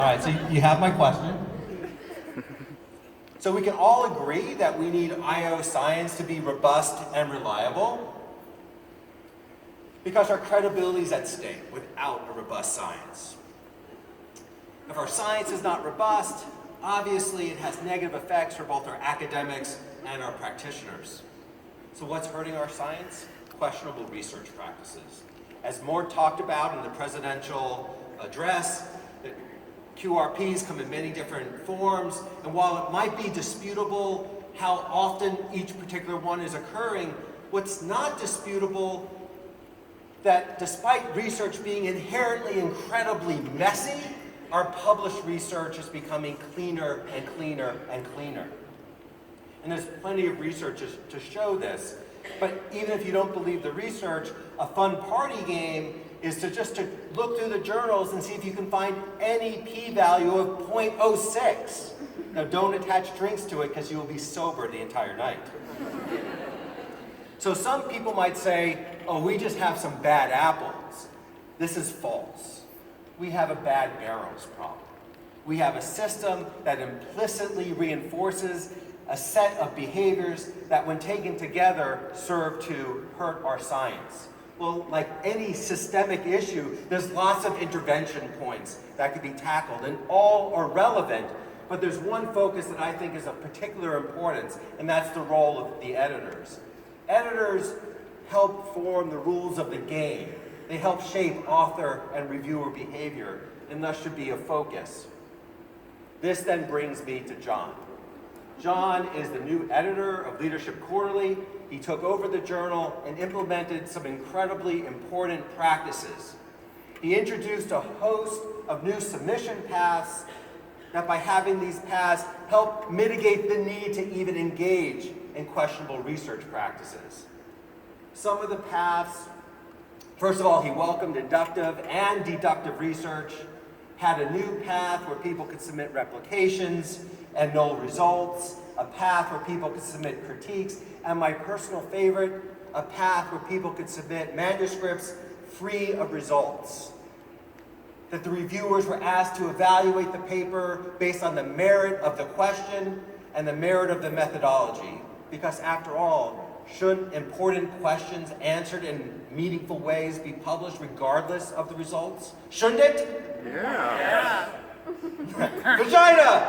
All right, so you have my question. So we can all agree that we need IO science to be robust and reliable because our credibility is at stake without a robust science. If our science is not robust, obviously it has negative effects for both our academics and our practitioners. So what's hurting our science? Questionable research practices. As more talked about in the presidential address, QRPs come in many different forms, and while it might be disputable how often each particular one is occurring, what's not disputable that despite research being inherently incredibly messy, our published research is becoming cleaner and cleaner and cleaner. And there's plenty of research to show this. But even if you don't believe the research, a fun party game is to look through the journals and see if you can find any p-value of 0.06. Now don't attach drinks to it because you will be sober the entire night. So some people might say, oh, we just have some bad apples. This is false. We have a bad barrels problem. We have a system that implicitly reinforces a set of behaviors that when taken together serve to hurt our science. Well, like any systemic issue, there's lots of intervention points that could be tackled, and all are relevant, but there's one focus that I think is of particular importance, and that's the role of the editors. Editors help form the rules of the game. They help shape author and reviewer behavior, and thus should be a focus. This then brings me to John. John is the new editor of Leadership Quarterly. He took over the journal and implemented some incredibly important practices. He introduced a host of new submission paths that by having these paths help mitigate the need to even engage in questionable research practices. Some of the paths, first of all, he welcomed inductive and deductive research, had a new path where people could submit replications and null results, a path where people could submit critiques, and my personal favorite, a path where people could submit manuscripts free of results. That the reviewers were asked to evaluate the paper based on the merit of the question and the merit of the methodology. Because after all, shouldn't important questions answered in meaningful ways be published regardless of the results? Shouldn't it? Yeah. Vagina!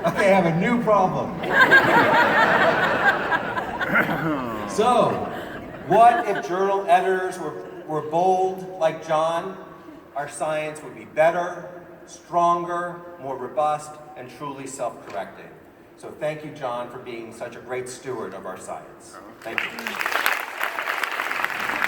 Okay, I have a new problem. So, what if journal editors were bold like John? Our science would be better, stronger, more robust, and truly self-correcting. So thank you, John, for being such a great steward of our science. Thank you.